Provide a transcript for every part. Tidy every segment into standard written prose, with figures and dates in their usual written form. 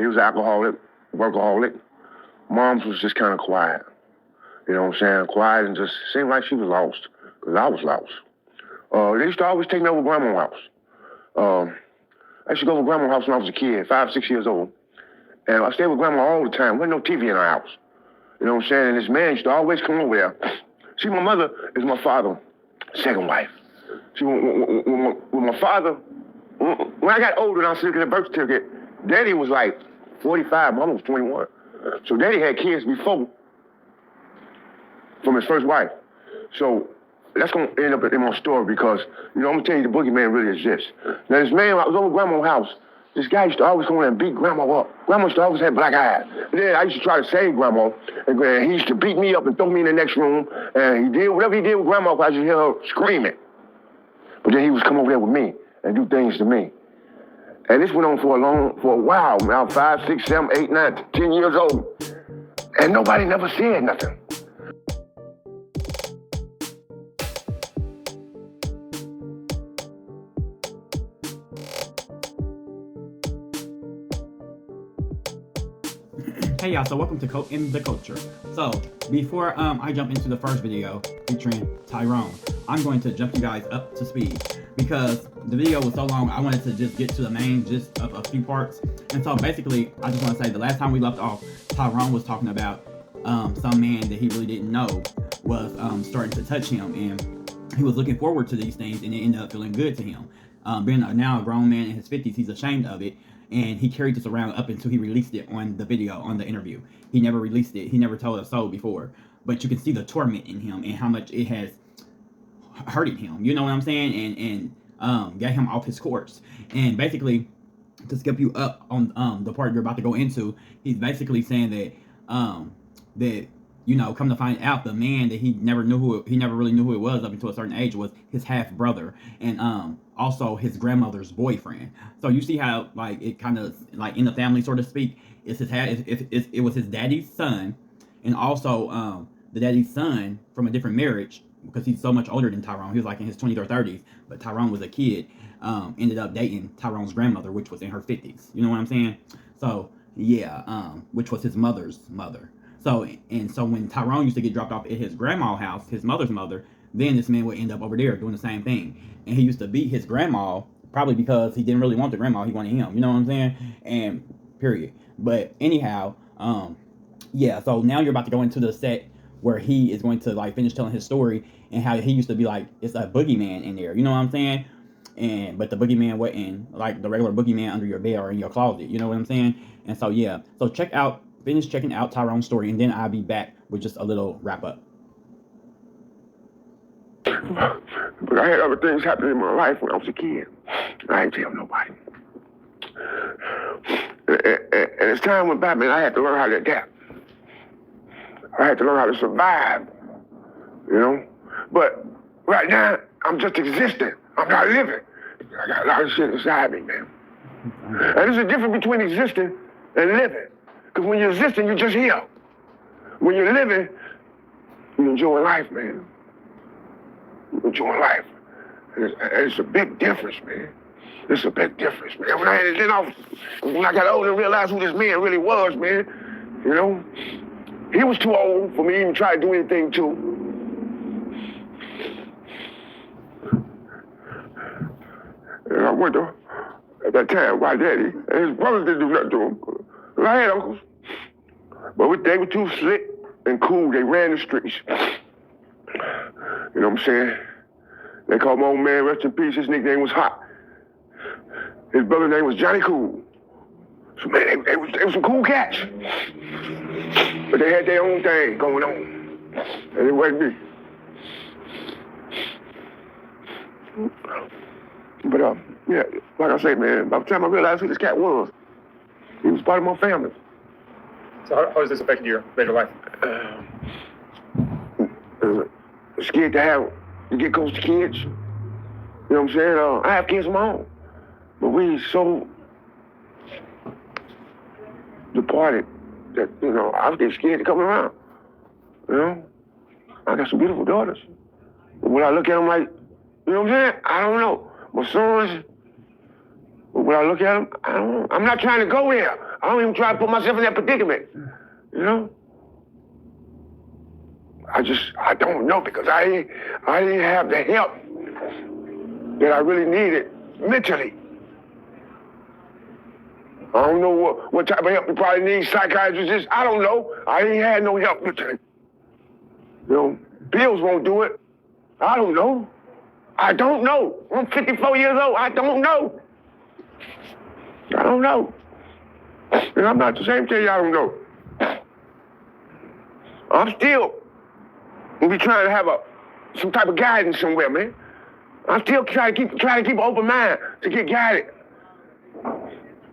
He was an alcoholic, workaholic. Mom's was just kind of quiet. You know what I'm saying? Quiet and just seemed like she was lost, because I was lost. They used to always take me over to Grandma's house. I used to go to Grandma's house when I was a kid, 5, 6 years old. And I stayed with Grandma all the time. There wasn't no TV in our house. You know what I'm saying? And this man used to always come over there. See, my mother is my father's second wife. See, when my father, when I got older and I was looking at the birth certificate, Daddy was like 45, Mama was 21. So Daddy had kids before from his first wife. So that's going to end up in my story because, you know, I'm going to tell you the boogeyman really exists. Now, this man, I was over at Grandma's house. This guy used to always come in and beat Grandma up. Grandma used to always have black eyes. And then I used to try to save Grandma, and he used to beat me up and throw me in the next room. And he did whatever he did with Grandma, I just hear her screaming. But then he was come over there with me and do things to me. And this went on for a while. Now 5, 6, 7, 8, 9, 10 years old. And nobody never said nothing. Hey y'all, so welcome to In the Culture. So before I jump into the first video featuring Tyrone, I'm going to jump you guys up to speed because the video was so long. I wanted to just get to the main gist of a few parts. And so basically, I just want to say the last time we left off, Tyrone was talking about some man that he really didn't know was starting to touch him, and he was looking forward to these things, and it ended up feeling good to him. Being now a grown man in his 50s, he's ashamed of it. And he carried this around up until he released it on the video, on the interview. He never released it. He never told us so before. But you can see the torment in him and how much it has hurted him. You know what I'm saying? And got him off his course. And basically, to skip you up on the part you're about to go into, he's basically saying that you know, come to find out, the man that he never really knew who it was up until a certain age was his half brother, and also his grandmother's boyfriend. So you see how like it kind of like in the family, so to speak, it was his daddy's son, and also the daddy's son from a different marriage, because he's so much older than Tyrone. He was like in his 20s or 30s, but Tyrone was a kid. Ended up dating Tyrone's grandmother, which was in her 50s. You know what I'm saying? So yeah, which was his mother's mother. So when Tyrone used to get dropped off at his grandma's house, his mother's mother, then this man would end up over there doing the same thing. And he used to beat his grandma, probably because he didn't really want the grandma, he wanted him. You know what I'm saying? And period. But anyhow, yeah, so now you're about to go into the set where he is going to like finish telling his story and how he used to be like, it's a boogeyman in there. You know what I'm saying? But the boogeyman wasn't like the regular boogeyman under your bed or in your closet. You know what I'm saying? And so yeah, so finish checking out Tyrone's story, and then I'll be back with just a little wrap up. But I had other things happening in my life when I was a kid. I ain't tell nobody. And as time went by, man, I had to learn how to adapt. I had to learn how to survive, you know? But right now, I'm just existing. I'm not living. I got a lot of shit inside me, man. And there's a difference between existing and living. Because when you're existing, you're just here. When you're living, you're enjoying life, man. You're enjoying life. And it's a big difference, man. It's a big difference, man. When I got older and realized who this man really was, man, you know, he was too old for me to even try to do anything to. And I went to, at that time, my daddy, and his brothers didn't do nothing to him. I had uncles, but they were too slick and cool. They ran the streets. You know what I'm saying? They called my old man, rest in peace, his nickname was Hot. His brother's name was Johnny Cool. So man, they was some cool cats. But they had their own thing going on. And it wasn't me. But yeah, like I say, man, by the time I realized who this cat was, he was part of my family. So how has this affected your later life? Scared to get close to kids. You know what I'm saying? I have kids of my own. But we so departed that, you know, I was getting scared to come around. You know? I got some beautiful daughters. But when I look at them like, you know what I'm saying? I don't know. My sons, but when I look at them, I don't know. I'm not trying to go there. I don't even try to put myself in that predicament. You know? I don't know because I didn't have the help that I really needed mentally. I don't know what type of help you probably need, psychiatrists. I don't know. I ain't had no help mentally. You know, pills won't do it. I don't know. I don't know. I'm 54 years old. I don't know. I don't know. And I'm not ashamed to tell you I don't know. I'm still be trying to have some type of guidance somewhere, man. I'm still trying to keep an open mind to get guided.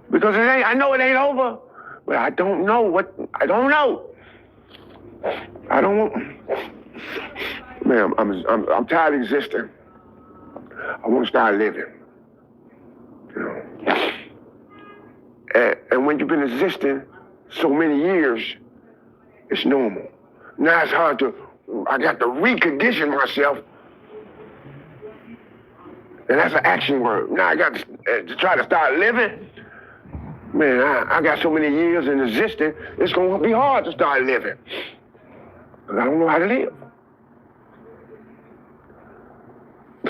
Because I know it ain't over, but I don't know. I don't know. I don't want. Man, I'm tired of existing. I want to start living. You know. And when you've been existing so many years, it's normal. Now it's hard I got to recondition myself. And that's an action word. Now I got to try to start living. Man, I got so many years in existing, it's going to be hard to start living. Because I don't know how to live.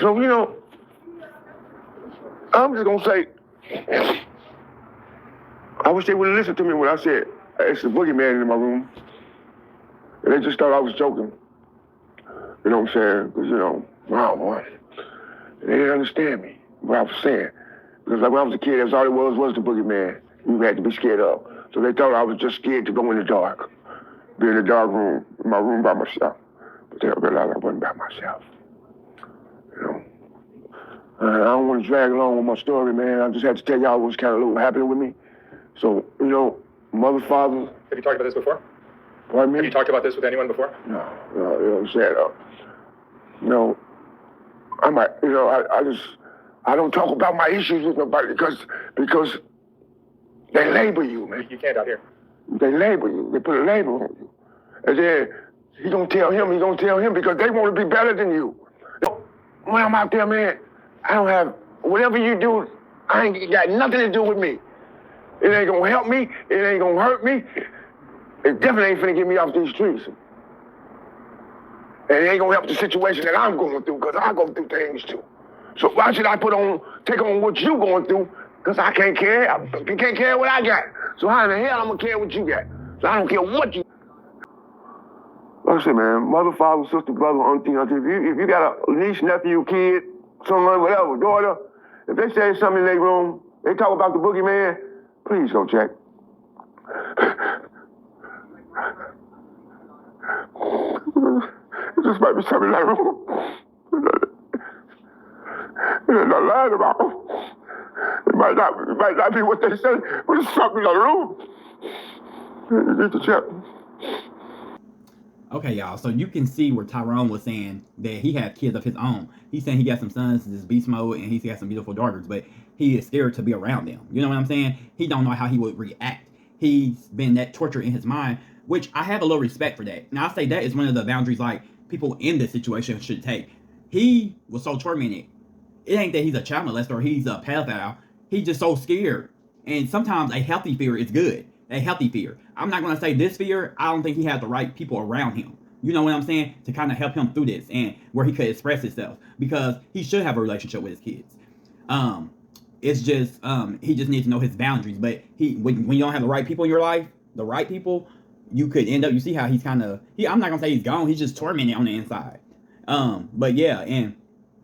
So, you know, I'm just going to say, I wish they would have listened to me when I said, it's the boogeyman in my room. And they just thought I was joking. You know what I'm saying? Because, you know, wow, boy. They didn't understand me, what I was saying. Because like when I was a kid, that's all it was the boogeyman. You had to be scared of. So they thought I was just scared to go in the dark. Be in the dark room, in my room by myself. But they realized I wasn't by myself. You know? I don't want to drag along with my story, man. I just had to tell y'all what's kind of a little happening with me. So, you know, mother, father. Have you talked about this before? Pardon me? Have you talked about this with anyone before? No, you know what I'm saying? No, I might, you know, I don't talk about my issues with nobody because they label you, man. You can't out here. They label you. They put a label on you. And then he gonna tell him because they want to be better than you. When I'm out there, man, I don't have, whatever you do, I ain't got nothing to do with me. It ain't gonna help me. It ain't gonna hurt me. It definitely ain't finna get me off these streets. And it ain't gonna help the situation that I'm going through, because I go through things too. So why should I take on what you going through? Because I can't carry. You can't carry what I got. So how in the hell I'm gonna carry what you got? So I don't care what you. Like I said, man, mother, father, sister, brother, auntie. If you got a niece, nephew, kid, someone, whatever, daughter, if they say something in their room, they talk about the boogeyman, please go check. It just might be something in that room. They're not lying about. It might not be what they say, but it's something in that room. You need to check. Okay, y'all, so you can see where Tyrone was saying that he had kids of his own. He's saying he got some sons, this beast mode, and he's got some beautiful daughters, but he is scared to be around them. You know what I'm saying? He don't know how he would react. He's been that torture in his mind, which I have a little respect for that. Now, I say that is one of the boundaries, like, people in this situation should take. He was so tormented. It ain't that he's a child molester or he's a pedophile. He's just so scared. And sometimes a healthy fear is good. A healthy fear. I'm not going to say this fear. I don't think he has the right people around him. You know what I'm saying? To kind of help him through this and where he could express himself. Because he should have a relationship with his kids. It's just, he just needs to know his boundaries. But when you don't have the right people in your life, the right people, you could end up, you see how he's kind of, I'm not going to say he's gone. He's just tormented on the inside. But yeah, and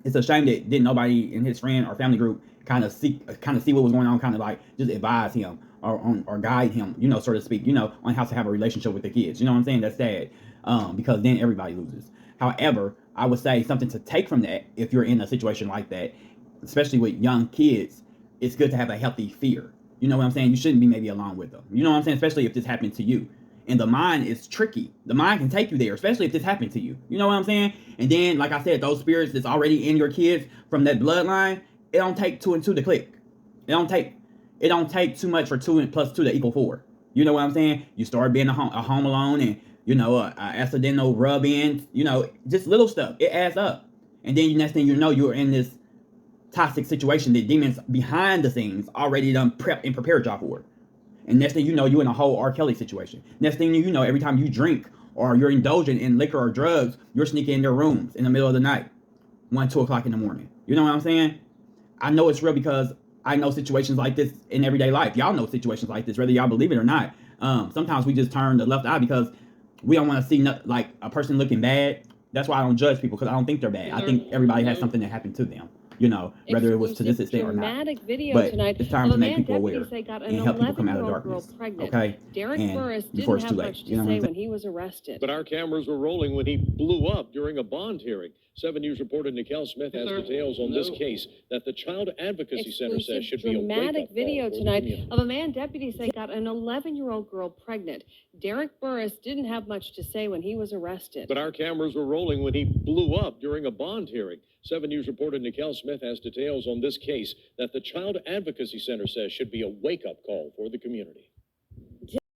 it's a shame that didn't nobody in his friend or family group kind of see what was going on, kind of like just advise him or guide him, you know, so to speak, you know, on how to have a relationship with the kids. You know what I'm saying? That's sad. Because then everybody loses. However, I would say something to take from that, if you're in a situation like that, especially with young kids, it's good to have a healthy fear. You know what I'm saying? You shouldn't be maybe alone with them. You know what I'm saying? Especially if this happened to you. And the mind is tricky. The mind can take you there, especially if this happened to you. You know what I'm saying? And then, like I said, those spirits that's already in your kids from that bloodline, it don't take 2 and 2 to click. It don't take too much for 2 and plus 2 to equal 4. You know what I'm saying? You start being a home alone and, you know, a accidental rub in, you know, just little stuff. It adds up. And then next thing you know, you're in this toxic situation that demons behind the scenes already done prepped and prepared y'all for. And next thing you know, you're in a whole R. Kelly situation. Next thing you know, every time you drink or you're indulging in liquor or drugs, you're sneaking in their rooms in the middle of the night, 1, 2 o'clock in the morning. You know what I'm saying? I know it's real because I know situations like this in everyday life. Y'all know situations like this, whether y'all believe it or not. Sometimes we just turn the left eye because we don't want to see like a person looking bad. That's why I don't judge people, because I don't think they're bad. I think everybody has something that happened to them, you know, whether it was to this extent or not. Video But tonight it's time to make people aware and and help people come out of darkness. Okay? Derek And Burris before didn't it's too have late. much to You know what say I'm when saying? he was arrested. But our cameras were rolling when he blew up during a bond hearing. 7 News reporter Nikel Smith has details on this case that the Child Advocacy Center says should be a Dramatic wake-up video call for the tonight community. of a man deputies say got an 11-year-old girl pregnant. Derek Burris didn't have much to say when he was arrested. But our cameras were rolling when he blew up during a bond hearing. 7 News reporter Nikel Smith has details on this case that the Child Advocacy Center says should be a wake-up call for the community.